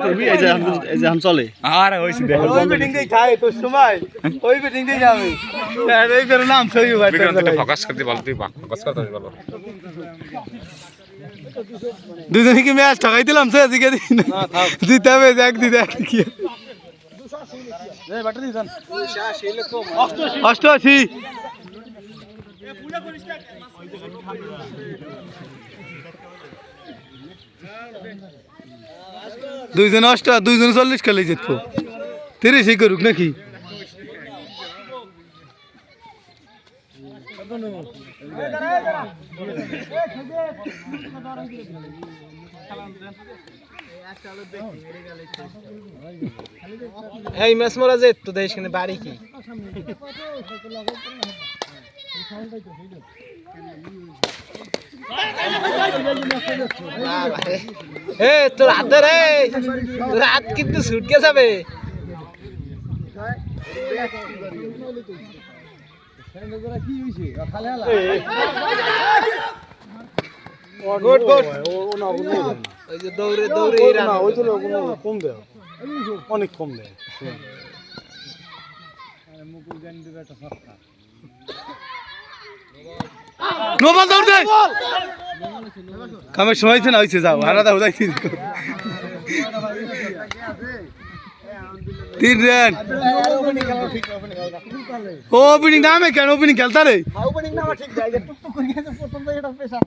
করবি এই যে হাম চলে আরে হইছে দেখ ওই বিল্ডিং দিয়ে খায় তোর সময় ওই বিল্ডিং দিয়ে যাবে আর এই বের নাম সই ভাই ফোকাস করতে বল তুই ফোকাস করতে বল দুজনে কি ম্যাচ ঠকাই দিলাম সে আজকে দিন জিতে হবে এক দিতে কি এই ব্যাটারি দেন 88 দুইজন 40 খেলে জিতবো 30 করুক নাকি এই ম্যাচ মরা যে তো দেশ কেন বাড়ি কি এ তোর হাত রে তোর হাত কিন্তু ছুটকে যাবে গুড গুড ওই যে দৌড়ে দৌড়ে না ওই তো কম দেয় অনেক কম দেয় নোবাল দৌড় দে কামের সময় না হইছে যাও হারা দাও যাইছি 3 রান ওপেনিং নামে কেন ওপেনিং খেলতা রে ওপেনিং নামা ঠিক যায় টুকটুক করে গেছে প্রথম তো এটা পেশা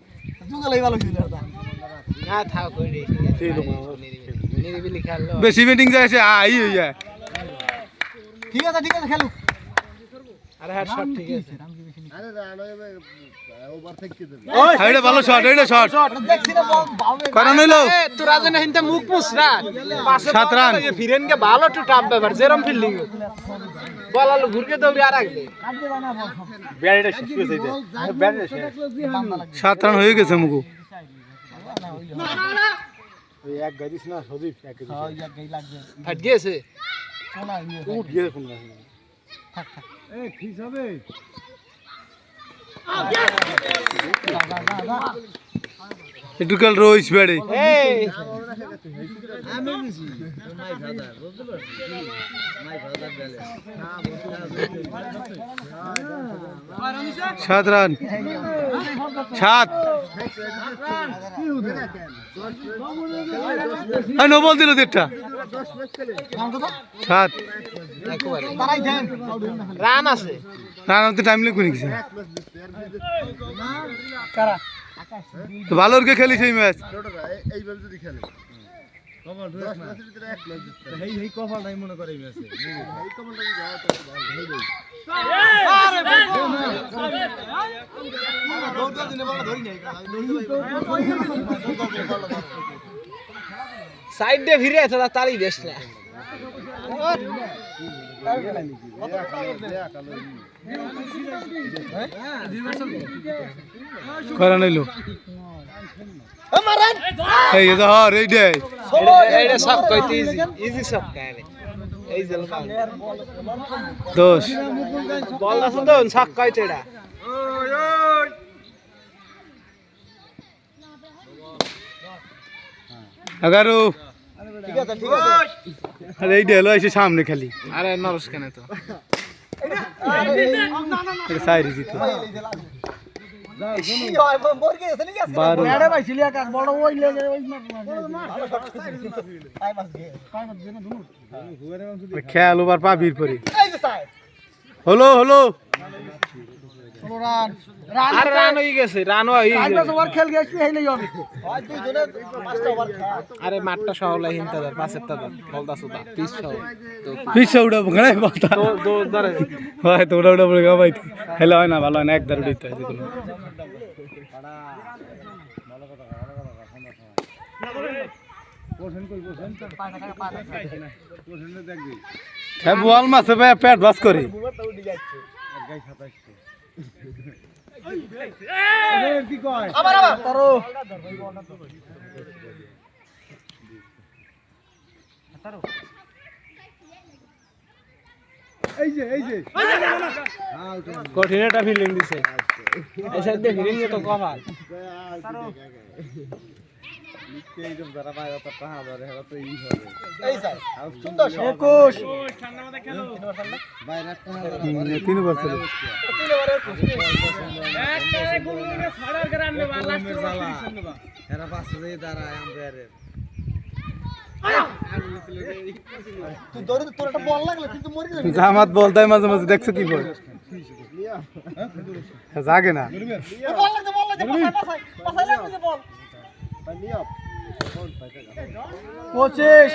জুগালাই ভালো ছিল না থাও কই রে নিরিবিলি খেললো বেশি ব্যাটিং যাইছে আই হই যায় ঠিক আছে খেলু আরে হেড শট ঠিক আছে আরে ওভার থেকে দে এটা ভালো শট এটা শট দেখছি না বাউন্ডারি কারণ হইলো তোরা যেন হিনতে মুখ মুছরা 7 রান ফিরেন কে ভালো টু টাপ ব্যাপার জেরম ফিল্ডিং বলালো ঘুরকে দৌড়ে আর আগলে ব্যাটটা শেষ হয়ে যায় ব্যাটটা শেষ 7 রান হয়ে গেছে মুগো ওই এক গাইদিস না সদীপ এক গাইদিস হ্যাঁ এক গাই লাগবে ফাট গেছে কোনা উঠ গিয়ে কোন থাক থাক এই ফিস হবে একটু কাল রইস বেড়ে এই আমি গেছি সাত রান 7 নো বল দিল দেড়টা 7 রান আছে রান হতে টাইম লাগবে নাকি তো ভালোর কে খেলি সেই ম্যাচ এইবার যদি খেলে কপাল ধরে 10 ম্যাচের ভিতরে এক ম্যাচ জিততে এই কপালটাই মনে করে এই ম্যাচে এই কপালটা যদি যাওয়া তো ভালো হইবে দৌড়টা দিনে বড় ধরি নাই সাইড দিয়ে ফিরে আছে তারই দেশ না করা নাইলো এই যে হর এই দে এটা সব কইতে ইজি সব কারে এই জল দোষ বল আছে তো সব কইতে এটা এগারো ঠিক আছে ঠিক আছে আরে এই ডেলো এসে সামনে খালি আরে নরস কেন তো এটা সাইড জিতে 12 খেয়াল ওভার পাবির পরে হলো হলো আর রান হয়ে গেছে রান হয়ে গেছে আরে মাঠটা সহলাই হিনতাদার পাশের তাদার বলদা সুদা পিস সহ পিছে উড়াবো গড়ে বলতা তো ধরে হয় তো উড়া বলে গাবাই হেলা হয় না ভালো হয় না একদার উড়িতে হয় যেগুলো হ্যাঁ বল মাছে পেট বাস করে আবার আবার তারো এই যে কঠিন একটা ফিলিং দিছে এই সাইড দিয়ে ফিলিং তো কমাল এইরকম যারা বাইরে তো টাকা ধরে হেরা তো এই হবে এই স্যার 21 বাইরে টাকা ধরে 3 বছর হেরা পাশে দিয়ে দাঁড়ায় আম্পায়ারের তুই দৌড়ে তোর একটা বল লাগলো কিন্তু মরে গেলি জামাত বলতাই মাঝে মাঝে দেখছো কি বল জাগে না বল লাগছে পাছাই লাগছে বল 25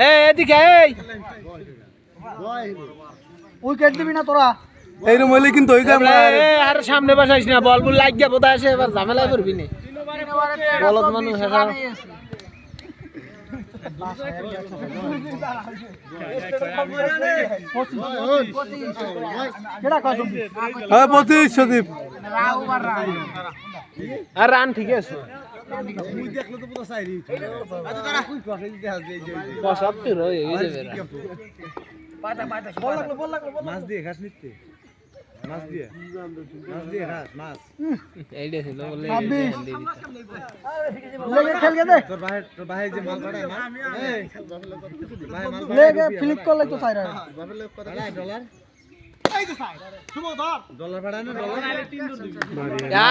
এই এদিকে এই উইকেট দিবি না তোরা এইরকম হইলে কিন্তু হয়ে যায় আর সামনে বসাইস না বল বল লাগিয়া বোধ আসে এবার ঝামেলা করবি না বলদ মানুষ হেরা হ্যাঁ 25 সদীপ আর রান ঠিক আছে মুই দেখলে তো পুরো সাইরি আচ্ছা তারা কই কথা দিতে আসবে এই সব তো রয়ে যাবে বল লাগলো মাছ দিয়ে ঘাস নিতে মাছ দিয়ে ঘাস মাছ এইটা ছিল বলে লেগে খেল গে দে তোর ভাই যে মাল পাড়ায় না এই ভাই মাল লেগে ফ্লিপ করলে তো চাইরা বাপের লোক কত ডলার এই তো চাই শুভ ধর ডলার পাড়ায় না ডলার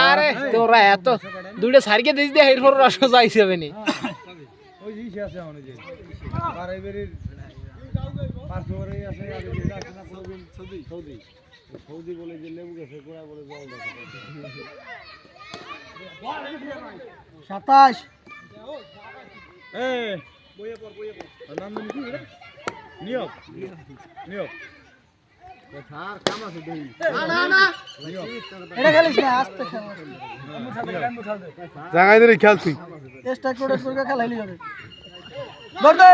আরে তোরা এত দুইটা সারকে দিস দে এরপর রস যাইছে হবে নি ওই জিনিস আছে আমার যে বারাইবেরির পাঁচবারে আছে আর যে আছে না প্রবীণ সৌদি বলে যে লেবু গেছে গোড়া বলে জল দেখে 27 এই বইয়ে পড় নাম কি রে নিয়োগ স্যার কাম আছে দেই না এটা খেলিস না আস্তে খেল জাগাই ধরে খেল তুই স্ট্রাইক করে খেলাইলি হবে ধর দে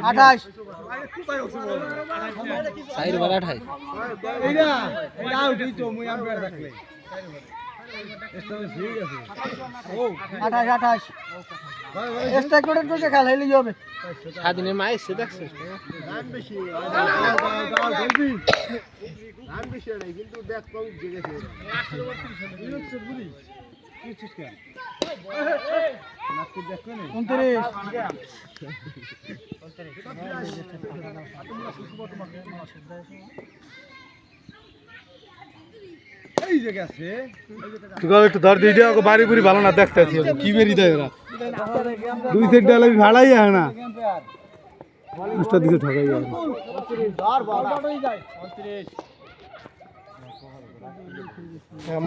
28 সাইর বালা 28 এইটা আউট হইতো মুই আম্পায়ার দেখলে এটা ঠিক আছে ও 28 স্ট্রাইক করে খেলাইলি হবে স্বাধীনের মাই সে দেখছিস রান বেশি নাই কিন্তু দেখ কম জেগেছে লাস্টের 32 হচ্ছে বুঝি কি চিৎকার নাকি দেখো না 29 এই জায়গা আছে তুই একটু ধর দিয়ে দিও বাড়ি বুড়ি ভালো না দেখতে আছি কি বেরি দেয় ওরা দুই সেট ডালে ভাড়াই আয় না উস্তাদ দিকে ঠকাই আর ধর বল যায় 29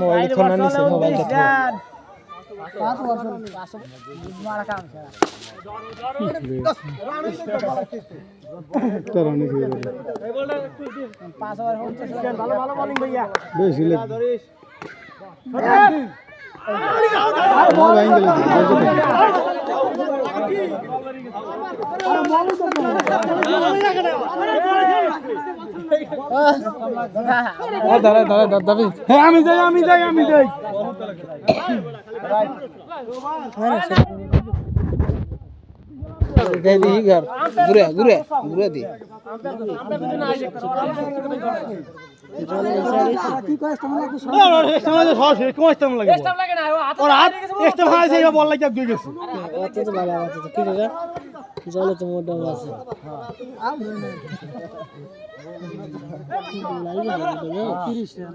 মোবাইল ফোন আনিস মোবাইলটা 5 বছর মারা কাম ছাড়া তার অনেক হয়ে গেল 5 ওভার হচ্ছে ভালো বোলিং ভাইয়া বেশি লেগ ধরিস আমি যাই ঘুরে দি জলে তো মোটা আছে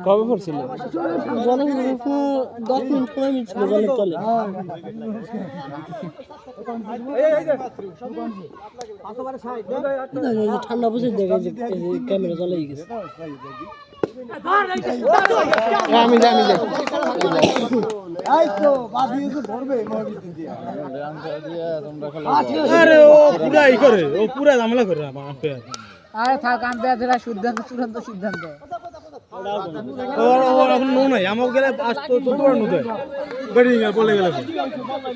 কবে পড়ছিল জলে 10 মিনিট 15 মিনিট ছিল জলের তলে ঠান্ডা বসে দেখে যে ক্যামেরা চলে গেছে আমি যাই আরে ও পুরা ই করে ও পুরা ঝামেলা করে আম্পায়ার আরে থাক আম্পায়ার যেটা চূড়ান্ত সিদ্ধান্ত ওর এখন নো নাই আমাকে গেলে আজ তো তোর নো দেয় ব্যাটিং এর বলে গেলে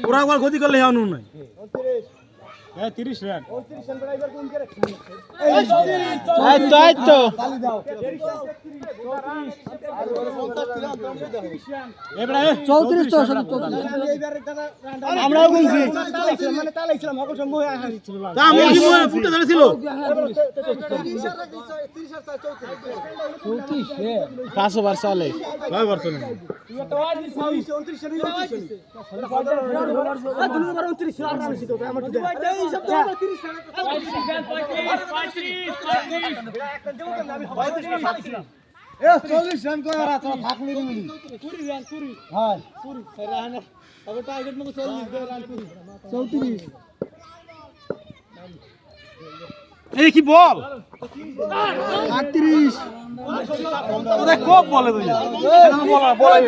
ওরা একবার ক্ষতি করলে হ্যাঁ নো নাই 30 রান তাই তো আমরাও বলছি আমি কি ফুটে ধরেছিল 500 বার চলে কয়বার চলে এ 40 রান কই আর তোরা থাকলি নি 20 রান 20 হ্যাঁ 20 রান তবে টার্গেট মতো 40 রান 34 এই কি বল 38 ওরে কোপ বলে তুই বলা বলাই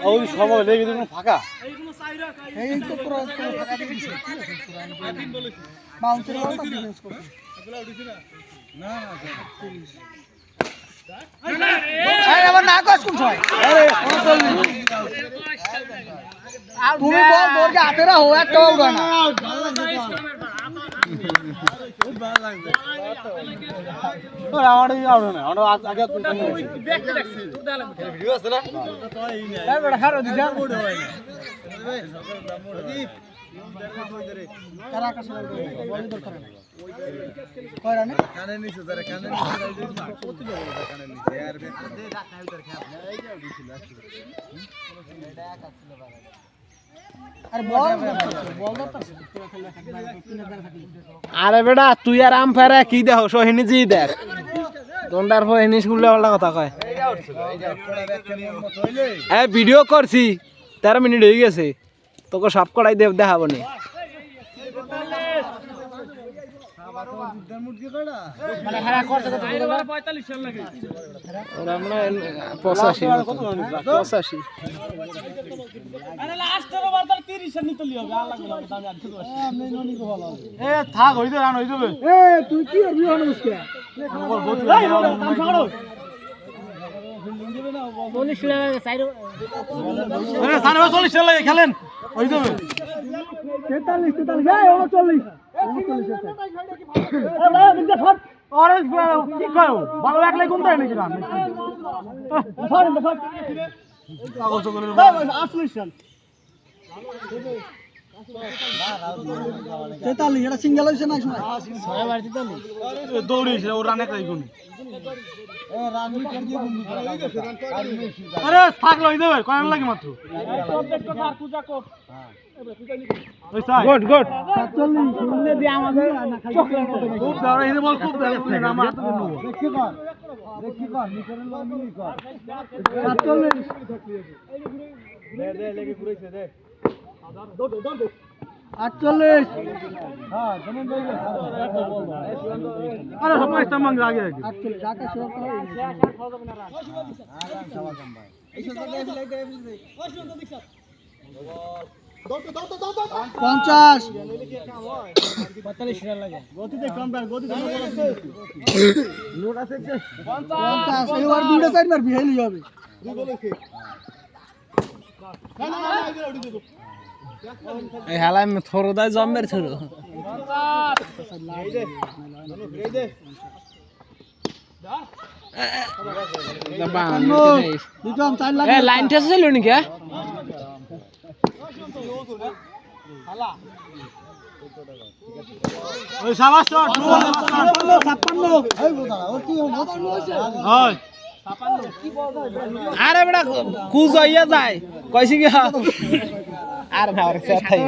ওই সময় লেগে দিন ফাঁকা এই তো পুরো ফাঁকা দিয়ে দিছে বাউন্সার ওর তো ডিফেন্স করছে না এই আবার না কস কোন ছয় আরে তুমি বল দৌড়কে হাতে রাখো একটাও উড়া না খুব ভালো লাগবে আমার এই আউট না আমরা আগে দেখতে দেখছি ভিডিও আছে না এই বড় হারো দিছা মোড হয় না দেখো তুই ধরে কারা কাছে বল দরকার না কয় রানে কানে নিচে ধরে কানে নিচে কত বড় কানে নিচে আর বেটা দে রাখাল ধরে খাপ এই যে দিছিল এটা একা ছিল বাবা আরে বল দরকার পুরো খেলা থাকবে তিনের দ্বারা থাকবে আরে বেটা তুই আর আম্পায়ার কি দেখো সোহিনী জি দেখ দন্ডার সোহিনী স্কুলে ওলা কথা কয় এই ভিডিও করছি 13 মিনিট হয়ে গেছে তোকে সব কড়াই দেখাবো নি মানে হারা করতে কত 45 রান লাগে ওরা আমরা 85 আরে লাস্ট ওভার তো 30 রান নিতে লিও আল্লাহ লাগবে দাম আর শুরু আছে আমি ননি কো ভালো এ থাক হইতে রান হই যাবে এ তুই কি করবি অনুষ্কা আমার বহুত এই কাম ছাড়ো ফিল্ডিং দিবে না 40 লাগে সাইড আরে 40 রান লাগে খেলেন হই যাবে 43 এই 39 অরেঞ্জ কি কয় ভালো একলাই কোন দেয় নাকি রান আগস্ট করে 48 রান 43 এটা সিঙ্গেল হইছে না সময় 6 বার 43 দৌড়িয়েছে ও রান একলাই কোন এ রান নি কর দিয়ে বন্ধু আরে থাকলো হই যাবে কয় রান লাগে মাত্র গুড গুড 47 শুনলে দিয়ে আমাদের চকলেট খুব দাঁড়া এই বল খুব দাঁড়া তুই আমার হাতে নেব দেখি কর নিকরের বল মিলি কর 47 দে লেগে ঘুরেছে দে 48 হ্যাঁ জমন ভাই আরে সবাই তামাং আগে আগে 48 আকাশ সব শেষ আর খাওয়া যাবে না রাত আরাম খাওয়া কম ভাই এই সব দেখি লাইতে দে ওই সুন্দর দেখছ 50 45 রান লাগে গতিতে কম ভাই গতিতে লোড আছে 50 এবার দুটো সাইড মার বিহাইলি হবে দুই বলে কি না উঠে দেব এই হালাই থরদাই জম্মের থরো লাইন ঠেস ছিল নাকি ওই সাবাস শট 56 এই বোধা ওর কি হইছে হয় আরে বেটা কুজ হইয়া যায় কইছি কি আর না আর সে থাই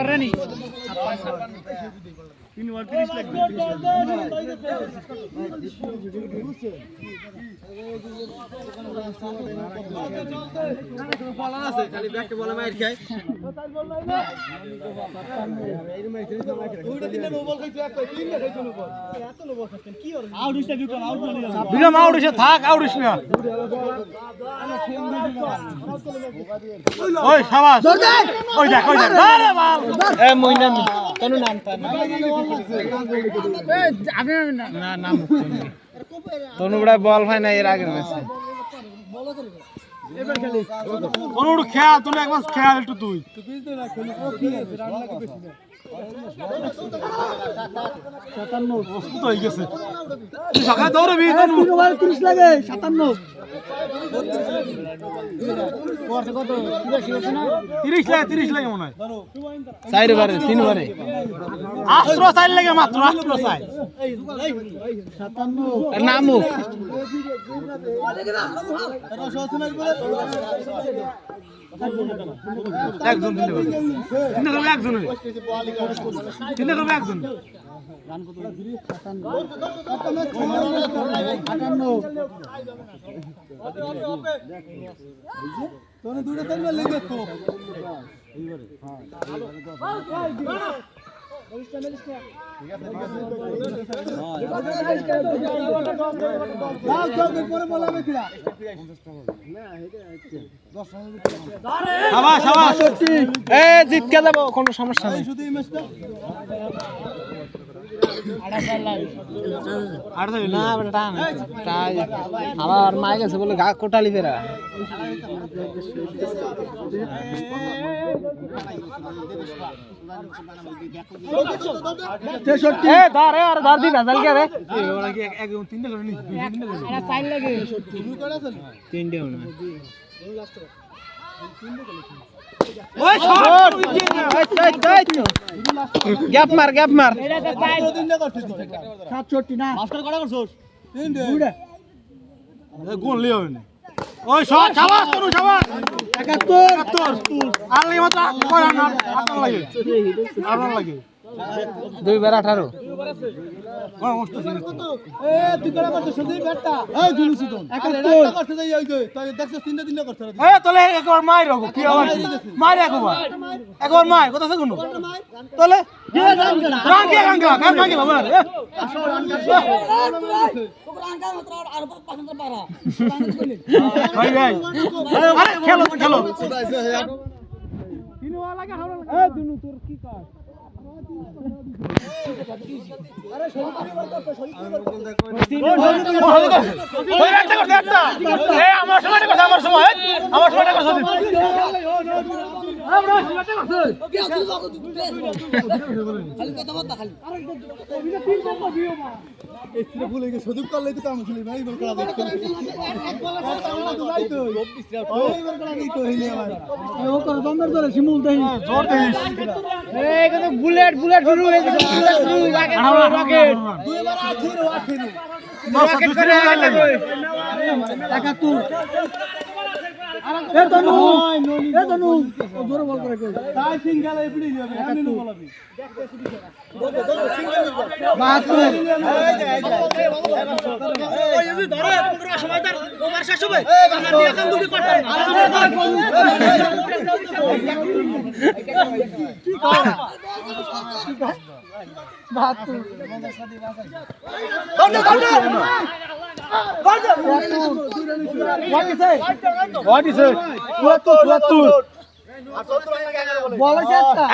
বিরাম আউট হইছে থাক আউট হইছ না ওই সাবাস ওই দেখ আরে বাল এ মইনা তনু নাম তা না নাম তনু বড় বল ভাই না এর আগে ম্যাচে কোন একটু খেয়াল তুমি একবার খেয়াল একটু তুই হয়ে গেছে সকালে দৌড়বি 30 লাগে 57 30 লাগে মনে হয় 4 বারে 3 বারে আস্ত্র চাই লাগে মাত্র আস্ত্র চাই 57 নামু একজন দিলে হবে চিন্তা করবে একজন চিন্তা করবে একজন জিতকে যাবো কোনো সমস্যা নেই না বেটা তাই আমার মাই গেছে বলে গা কোটালি ফেরা ধর দি ভেজাল কে রে একজন তিনটা করে নি তিনটে গ্যাপ মার 67 না মাস্টার কটা করছস 3 গোল লিও না ওই শট শাবাশ তনু শাবাশ 71 আর লাগে মাত্র কয়টা না আটটা লাগে আটটা লাগে 2 বার 18 তুই কটা করছস সুদীপ ব্যাটটা এই জুলুসুদন 71 করতে যাই ওই তুই দেখছস 3 করছস তলে একবার মাই রাখো কি আবার মার একবার মার কথা আছে কোনো তলে রান কে গান গেল মার ভাই আরে খেলো তিন ওয়া লাগে হাওড়া লাগে এ দুনু তোর কি কাজ আরে শরীর করতে ওই একটা এ আমার সময়টা কথা আমার সময়টা কথা আমরা সময়টা কথা খালি কথা বলতা খালি আরে তিন নম্বর দিও মা এসে ভুলে গেছে সুদীপ করলে তো কাম ছিল ভাই বল করা দেখতে ওইবার করা দিই তো হইলে আবার ও করে দমদার ধরে শিমুল দেই জোর দেই এই কত বুলেট শুরু হয়ে গেছে রকেট দুইবার 18 রকেট করে লাগে 71 এ তনু জোরে বল করে কই তাই সিঙ্গেল এপিডি যাবে আমি নো বলাবি বাহাত্তর ওই যদি ধরে পুরো সময় তার ওভার শেষ হবে আমার দিয়ে এখন দুটি করতে বাহাত্তর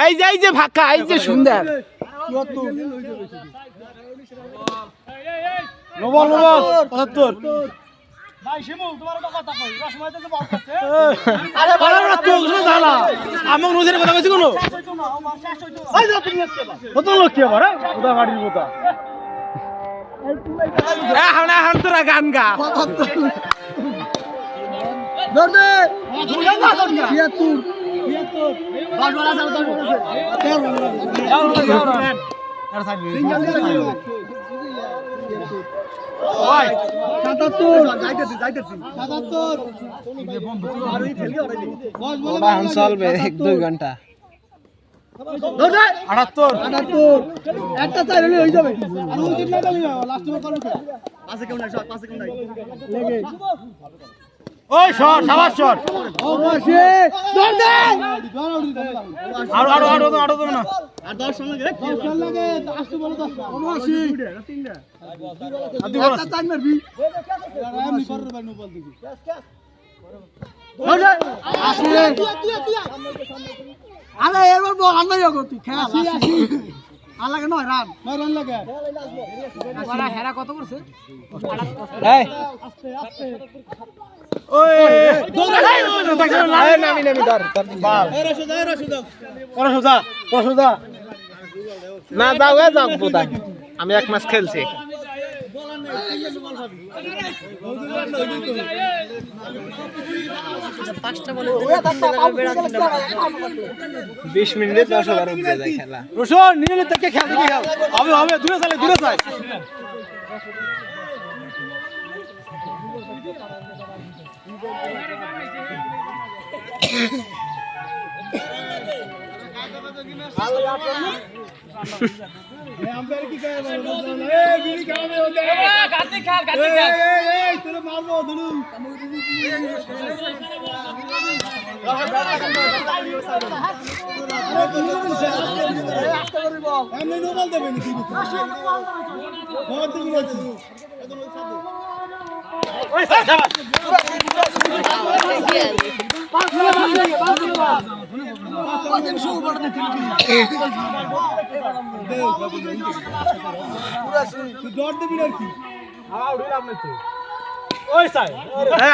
এই যে ফাঁকা এই যে সুন্দর আমার নজরে কথা বলছি কোনো কত লোক কি আবার কোথা গাড়ির কথা এখন তোরা গান গা চলবে 1-2 ঘন্টা 78 একটা চাই হলে হয়ে যাবে আর ওই দিন না গেলে লাস্ট ওভার করব পাঁচে কেউ নাই শট পাঁচে কেউ নাই লেগে ওই শট সাবাস শট ও বসে দৌড় দে আরো না আর 10 লাগে 10 লাগে লাস্ট বল 10 79 তিনটা আদি বল একটা চাই মারবি আমি করব ভাই নো বল দিবি আসলে আরে এরবার বল আনলাই গো তুই খেলা আসি আর লাগে 9 রান 9 রান লাগে ওরা হেরা কত করছে এই ওই নামি ধর বাল রশোদা না যাও যাও বোধা আমি এক ম্যাচ খেলছি পাঁচটা বলে 20 মিনিটে 10 ওভার উঠে যায় খেলা রোশন নিলে থেকে খেল হবে দূরে চাই আম্পায়ার কি কয় এই বিড়ি খাবে ওকে গাতে খেল এই তোরে মারবো ধরু আমি নোমাল দেবেন কি বহুত দিন বলছি ওই শাবাশ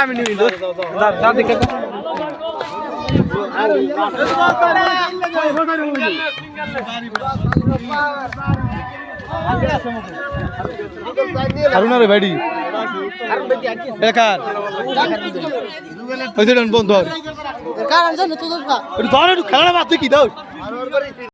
আমি নিবি দাও দেখে হারুনা রে ভাইডি বেকার ওই যে বন্ধ কারণ জানো তো ধর খেলা বাদ কি দাও